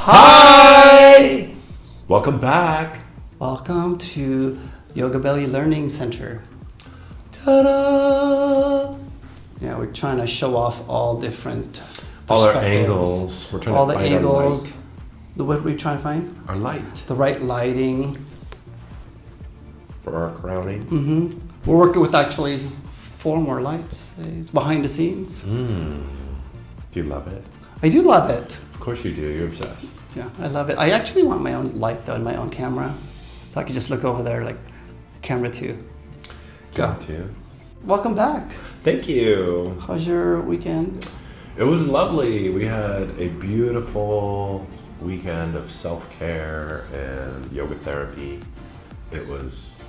Hi! Welcome back. Welcome to Yoga Belly Learning Center. Ta-da! Yeah, we're trying to show off all different All our angles. We're trying all to the find angles. our light. What are we trying to find? Our light. The right lighting. For our crowning. Mm-hmm. We're working with actually 4 more lights. It's behind the scenes. Do you love it? I do love it. Of course you do. You're obsessed. Yeah, I love it. I actually want my own light though, and my own camera. So I could just look over there like camera 2. Got to. Welcome back. Thank you. How's your weekend? It was lovely. We had a beautiful weekend of self-care and yoga therapy. It was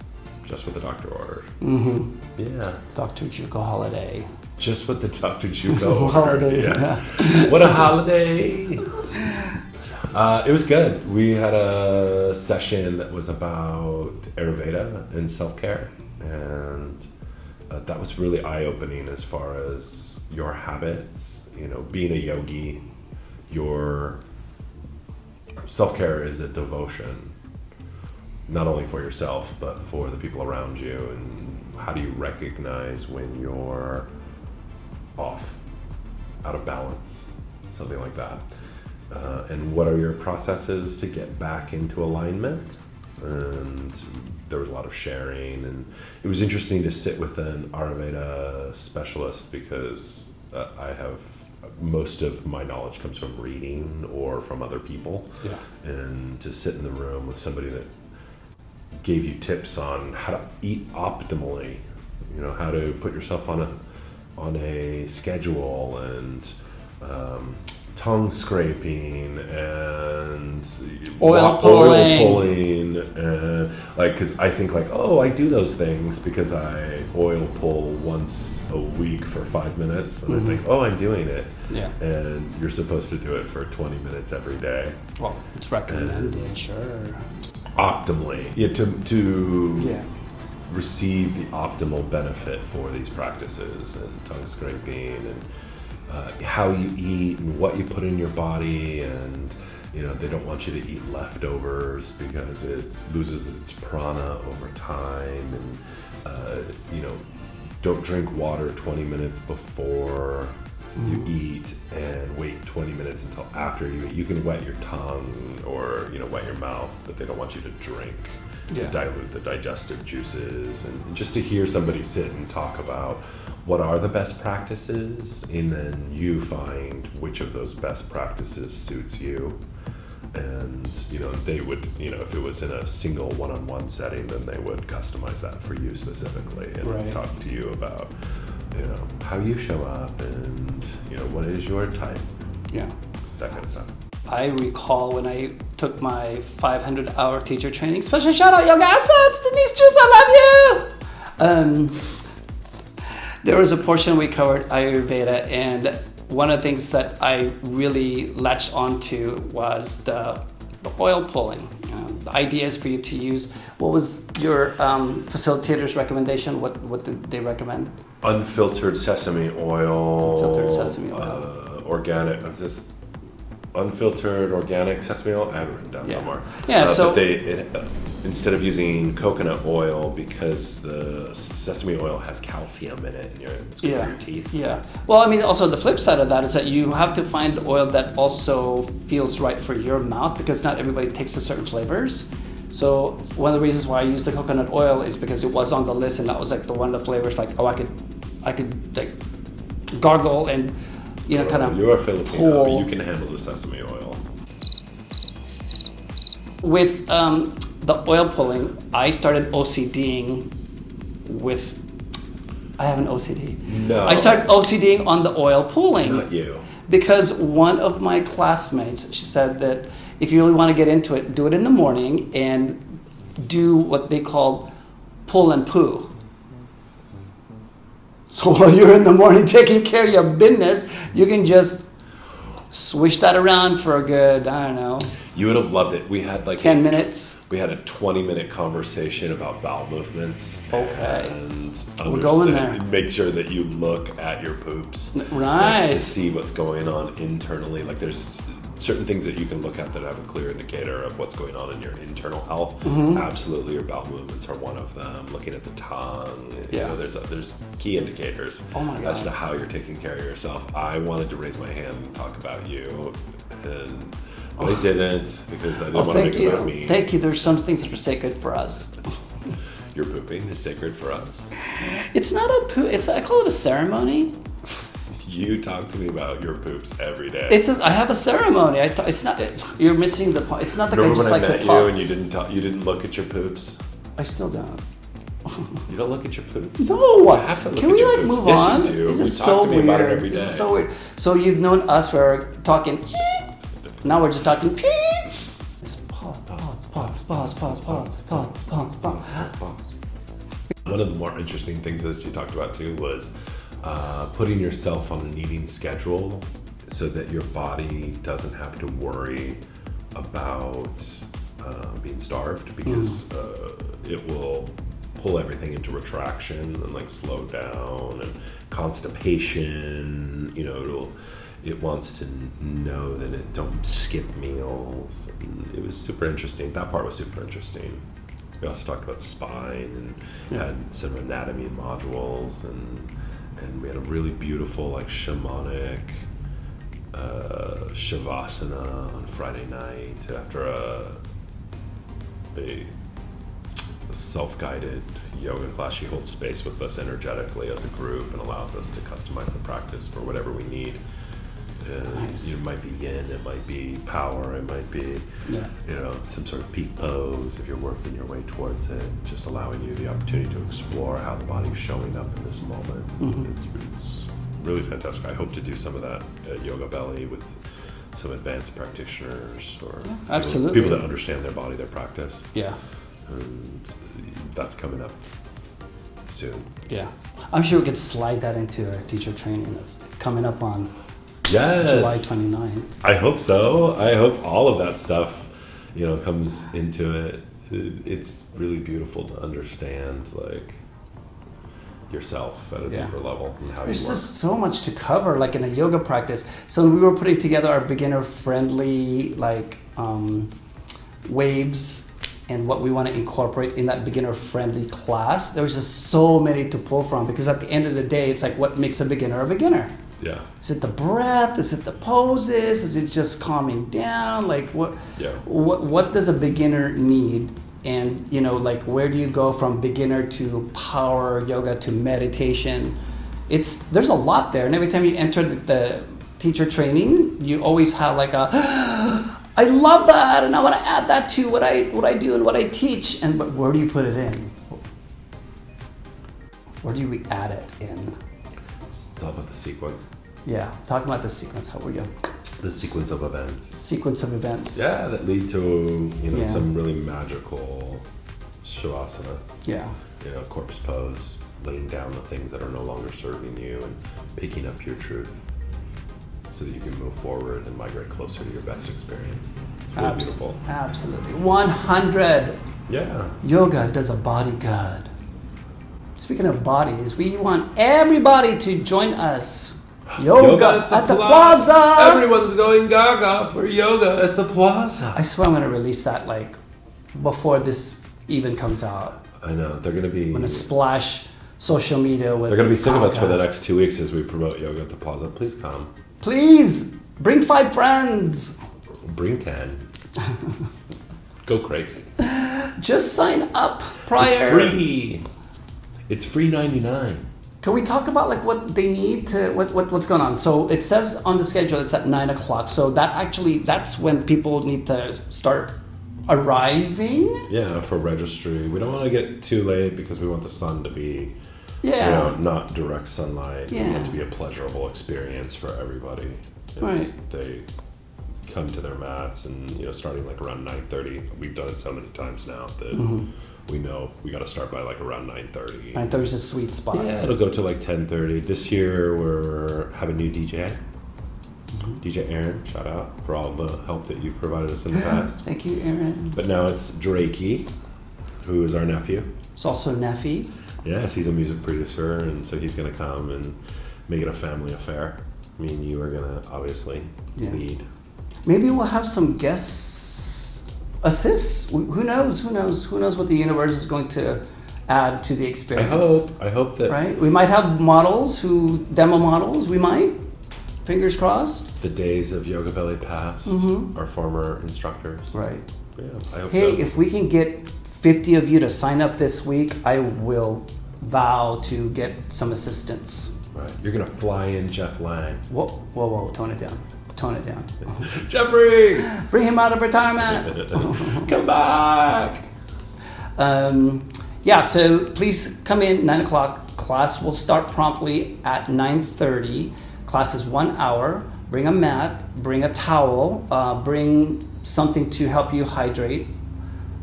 just what the doctor ordered. Mm-hmm. Yeah. Dr. Juco holiday. Just what the Dr. Juco ordered. Holiday. Yes. Yeah. What a holiday. It was good. We had a session that was about Ayurveda and self-care, and that was really eye-opening as far as your habits. You know, being a yogi, your self-care is a devotion, not only for yourself, but for the people around you. And how do you recognize when you're off, out of balance, something like that? And what are your processes to get back into alignment? And there was a lot of sharing, and it was interesting to sit with an Ayurveda specialist because I have most of my knowledge comes from reading or from other people. Yeah. And to sit in the room with somebody that gave you tips on how to eat optimally, you know, how to put yourself on a schedule, and tongue scraping and oil pulling, and like, because I think like, oh, I do those things because I oil pull once a week for 5 minutes, and I think, oh, I'm doing it. Yeah. And you're supposed to do it for 20 minutes every day. Well, it's recommended, sure. Optimally, yeah, to receive the optimal benefit for these practices, and tongue scraping, and how you eat and what you put in your body. And you know, they don't want you to eat leftovers because it loses its prana over time. And you know, don't drink water 20 minutes before you eat, and wait 20 minutes until after you eat. You can wet your tongue or, you know, wet your mouth, but they don't want you to drink to dilute the digestive juices. And just to hear somebody sit and talk about what are the best practices, and then you find which of those best practices suits you. And, you know, they would, you know, if it was in a single one-on-one setting, then they would customize that for you specifically and talk to you about, you know, how you show up, and, you know, what is your type. Yeah. That kind of stuff. I recall when I took my 500-hour teacher training, special shout out Yoga Assets, Denise Juice, I love you! There was a portion we covered Ayurveda, and one of the things that I really latched onto was the oil pulling. The idea is for you to use, what was your facilitator's recommendation? What did they recommend? Unfiltered sesame oil. Unfiltered sesame oil. Organic. It's just unfiltered organic sesame oil. I have it written down somewhere. Yeah. So but instead of using coconut oil, because the sesame oil has calcium in it, and it's good for your teeth. Yeah. Well, I mean, also the flip side of that is that you have to find oil that also feels right for your mouth, because not everybody takes to certain flavors. So one of the reasons why I use the coconut oil is because it was on the list, and that was like the one of the flavors like, oh, I could like gargle and, you know, kind of you're a Filipino, but you can handle the sesame oil. With the oil pulling, I started OCDing with. I have an OCD. No. I started OCDing on the oil pulling. Not you. Because one of my classmates, she said that if you really want to get into it, do it in the morning and do what they call pull and poo. So while you're in the morning taking care of your business, you can just swish that around for a good, I don't know. You would have loved it. We had like 10 minutes. We had a 20-minute conversation about bowel movements. Okay. And we're going there. Make sure that you look at your poops. Nice. To see what's going on internally. Like there's certain things that you can look at that have a clear indicator of what's going on in your internal health. Absolutely, your bowel movements are one of them. Looking at the tongue, you know, there's key indicators as to how you're taking care of yourself. I wanted to raise my hand and talk about you, but I didn't because I didn't want to make it about me. Thank you. There's some things that are sacred for us. Your pooping is sacred for us. It's not a poop. I call it a ceremony. You talk to me about your poops every day. I have a ceremony. It's not. You're missing the point. It's not like Remember I just when like I met to talk. you and you didn't look at your poops? I still don't. You don't look at your poops? No. You have to look Can at we your like poops. move Yes, on? you do. This We is talk so to me weird. about it every day. This is so weird. So you've known us for talking. Now we're just talking. It's pause. One of the more interesting things that you talked about too was putting yourself on an eating schedule so that your body doesn't have to worry about being starved, because it will pull everything into retraction and like slow down, and constipation, you know, it wants to know that it don't skip meals. And it was super interesting. That part was super interesting. We also talked about spine and had some anatomy modules, and we had a really beautiful like shamanic shavasana on Friday night after a self-guided yoga class. She holds space with us energetically as a group and allows us to customize the practice for whatever we need. Nice. It might be yin, it might be power, it might be some sort of peak pose if you're working your way towards it, just allowing you the opportunity to explore how the body's showing up in this moment. It's really fantastic. I hope to do some of that at Yoga Belly with some advanced practitioners or people that understand their body, their practice. And that's coming up soon. I'm sure we could slide that into our teacher training that's coming up on Yes. July 29th. I hope so. I hope all of that stuff, comes into it. It's really beautiful to understand, like, yourself at a deeper level and how There's you work. just so much to cover, like in a yoga practice. So we were putting together our beginner-friendly, waves and what we want to incorporate in that beginner-friendly class. There's just so many to pull from, because at the end of the day, it's like, what makes a beginner a beginner? Yeah. Is it the breath? Is it the poses? Is it just calming down? Like what does a beginner need? And where do you go from beginner to power yoga to meditation? There's a lot there, and every time you enter the teacher training, you always have like I love that, and I want to add that to what I do and what I teach. But where do you put it in? Where do we add it in? It's all about the sequence. Yeah, talking about the sequence. How were you? The sequence of events. Sequence of events. Yeah, that lead to some really magical shavasana. Yeah. Corpse pose, laying down the things that are no longer serving you and picking up your truth, so that you can move forward and migrate closer to your best experience. It's really beautiful. Absolutely. 100. Yeah. Yoga does a body good. Speaking of bodies, we want everybody to join us. Yoga at the plaza. Everyone's going gaga for yoga at the plaza. I swear I'm going to release that before this even comes out. I know. They're going to be... I'm going to splash social media with... They're going to be sick of us for the next 2 weeks as we promote yoga at the plaza. Please come. Please, bring 5 friends. Bring 10. Go crazy. Just sign up prior. It's free. It's free $99. Can we talk about what they need to what's going on? So it says on the schedule it's at 9:00. So that's when people need to start arriving. Yeah, for registry. We don't want to get too late because we want the sun to be not direct sunlight. We want it to be a pleasurable experience for everybody. Right. They come to their mats and starting around 9:30. We've done it so many times now that we know we got to start by around 9:30. 9:30 is a sweet spot. Yeah, it'll go to 10:30. This year we're having a new DJ. DJ Aaron, shout out for all the help that you've provided us in the past. Thank you, Aaron. But now it's Drakey, who is our nephew. It's also Neffy. Yes, he's a music producer, and so he's going to come and make it a family affair. Me and you are going to obviously lead. Maybe we'll have some guest assists. Who knows? Who knows what the universe is going to add to the experience. I hope that. Right? We might have demo models. We might. Fingers crossed. The days of Yoga Belly past, our former instructors. Right. Yeah, I hope Hey, so. if we can get 50 of you to sign up this week, I will vow to get some assistance. Right. You're going to fly in Jeff Lang. Whoa, tone it down. Jeffrey! Bring him out of retirement. Come back! So please come in 9 o'clock. Class will start promptly at 9:30. Class is 1 hour. Bring a mat, bring a towel, bring something to help you hydrate.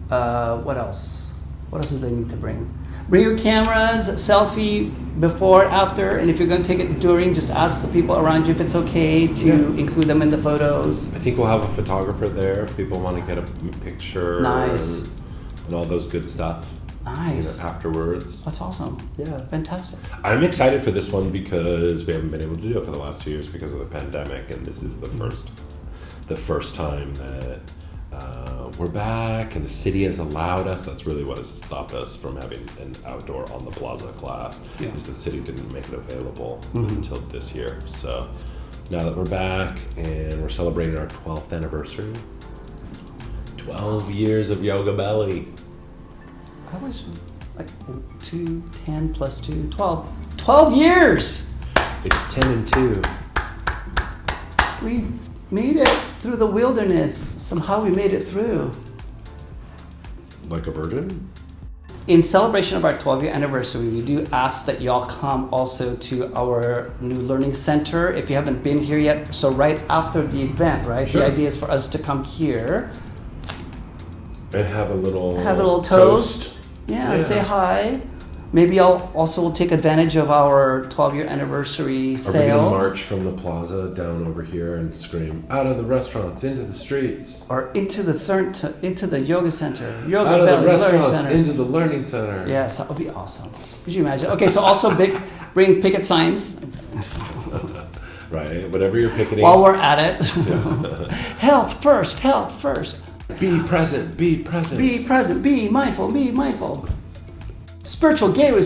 What else? What else do they need to bring? Bring your cameras, selfie before, after, and if you're going to take it during, just ask the people around you if it's okay to include them in the photos. I think we'll have a photographer there if people want to get a picture. Nice. And all those good stuff. Nice. Afterwards. That's awesome. Yeah. Fantastic. I'm excited for this one because we haven't been able to do it for the last 2 years because of the pandemic, and this is the first time that we're back and the city has allowed us. That's really what has stopped us from having an outdoor on the plaza class. Yeah. Is the city didn't make it available until this year. So now that we're back and we're celebrating our 12th anniversary, 12 years of Yoga Belly. I was like 2, 10 plus 2, 12. 12 years! It's 10 and 2. We made it through the wilderness. Somehow we made it through. Like a virgin? In celebration of our 12-year anniversary, we do ask that y'all come also to our new learning center if you haven't been here yet. So right after the event, right? Sure. The idea is for us to come here. And have a little toast. Yeah, say hi. Maybe I'll also take advantage of our 12-year anniversary sale. Are we going to march from the plaza down over here and scream, out of the restaurants, into the streets? Or into the yoga center. Yoga Out of Belly the restaurants, Learning Center. into the learning center. Yes, that would be awesome. Could you imagine? Okay, so also bring picket signs. Right, whatever you're picketing. While we're at it. Health first. Be present, be present. Be present, be mindful. Spiritual guru.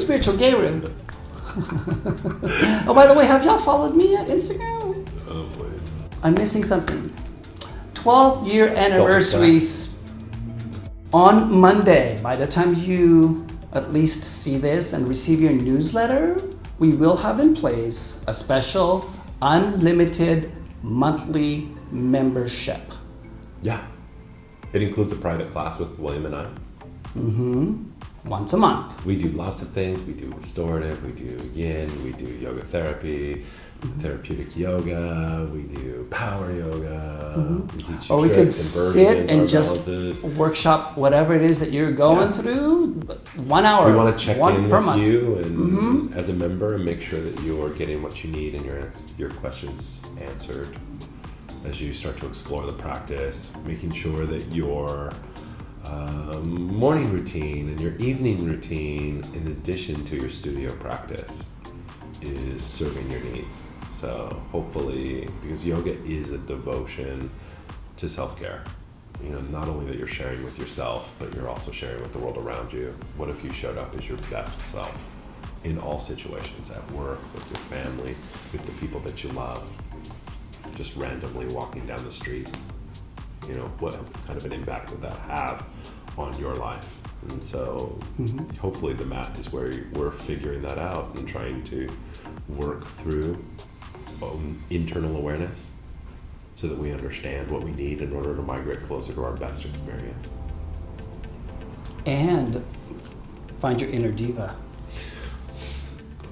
Oh, by the way, have y'all followed me at Instagram? Oh, please. I'm missing something. 12-year anniversary on Monday. By the time you at least see this and receive your newsletter, we will have in place a special unlimited monthly membership. Yeah. It includes a private class with William and I. Once a month. We do lots of things. We do restorative, we do yin, we do yoga therapy, therapeutic yoga, we do power yoga, we teach you Or we could tricks, sit inversions, and our just balances. workshop whatever it is that you're going through. 1 hour. We want to check in per with month. you and as a member and make sure that you're getting what you need and your questions answered as you start to explore the practice, making sure that your morning routine and your evening routine, in addition to your studio practice, is serving your needs. So hopefully, because yoga is a devotion to self-care, not only that you're sharing with yourself, but you're also sharing with the world around you. What if you showed up as your best self in all situations, at work, with your family, with the people that you love, just randomly walking down the street? What kind of an impact would that have on your life? And so hopefully the mat is where we're figuring that out and trying to work through internal awareness so that we understand what we need in order to migrate closer to our best experience. And find your inner diva.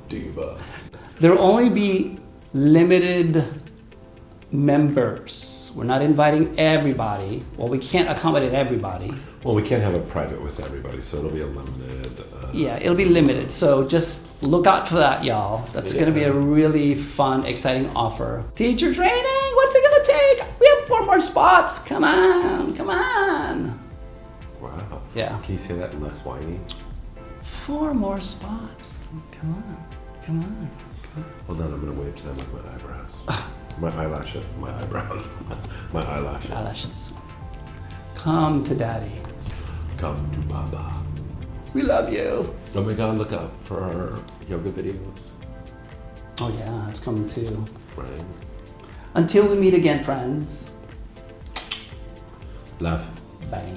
Diva. There'll only be limited members. We're not inviting everybody. Well, we can't accommodate everybody. Well, we can't have a private with everybody, so it'll be a limited. Yeah, it'll be limited. So just look out for that, y'all. That's going to be a really fun, exciting offer. Teacher training, what's it going to take? We have 4 more spots. Come on. Wow. Yeah. Can you say that less whiny? 4 more spots. Come on. Hold on, I'm going to wave to them with my eyebrows. My eyelashes, my eyebrows, my eyelashes. Eyelashes. Come to daddy. Come to Baba. We love you. Oh my God, look out for our yoga videos. Oh yeah, it's coming too. Right. Until we meet again, friends. Love. Bye.